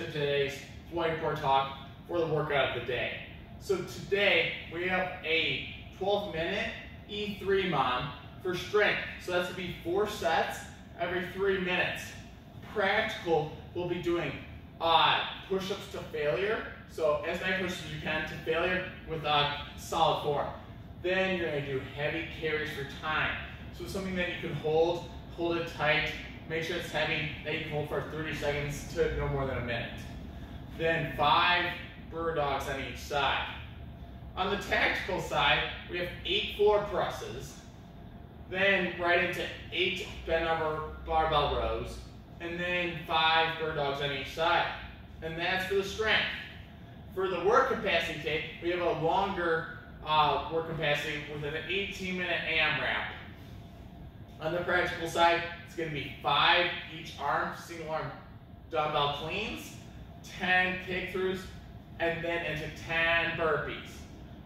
to today's whiteboard talk for the workout of the day. So today we have a 12-minute E3 mon for strength. So that's going to be 4 sets every 3 minutes. Practical, we'll be doing push-ups to failure. So as many push-ups as you can to failure with solid form. Then you're going to do heavy carries for time. So something that you can hold it tight, make sure it's heavy, that you can hold for 30 seconds to no more than a minute. Then 5 Birddogs on each side. On the tactical side, we have 8 floor presses, then right into 8 bent over barbell rows, and then 5 Birddogs on each side. And that's for the strength. For the work capacity take, we have a longer work capacity with an 18-minute AMRAP. On the practical side, it's going to be 5 each arm, single arm dumbbell cleans, 10 kickthroughs, and then into 10 burpees.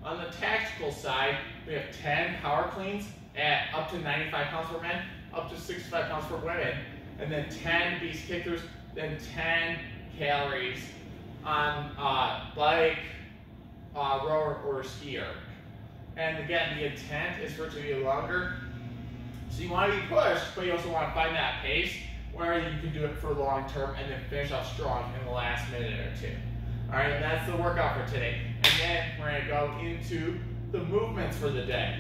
On the tactical side, we have 10 power cleans at up to 95 pounds for men, up to 65 pounds for women, and then 10 Beast Kickthroughs, then 10 calories on bike, rower, or skier. And again, the intent is for it to be longer. So you want to be pushed, but you also want to find that pace where you can do it for long term and then finish off strong in the last minute or two. All right, and that's the workout for today. And then we're going to go into the movements for the day.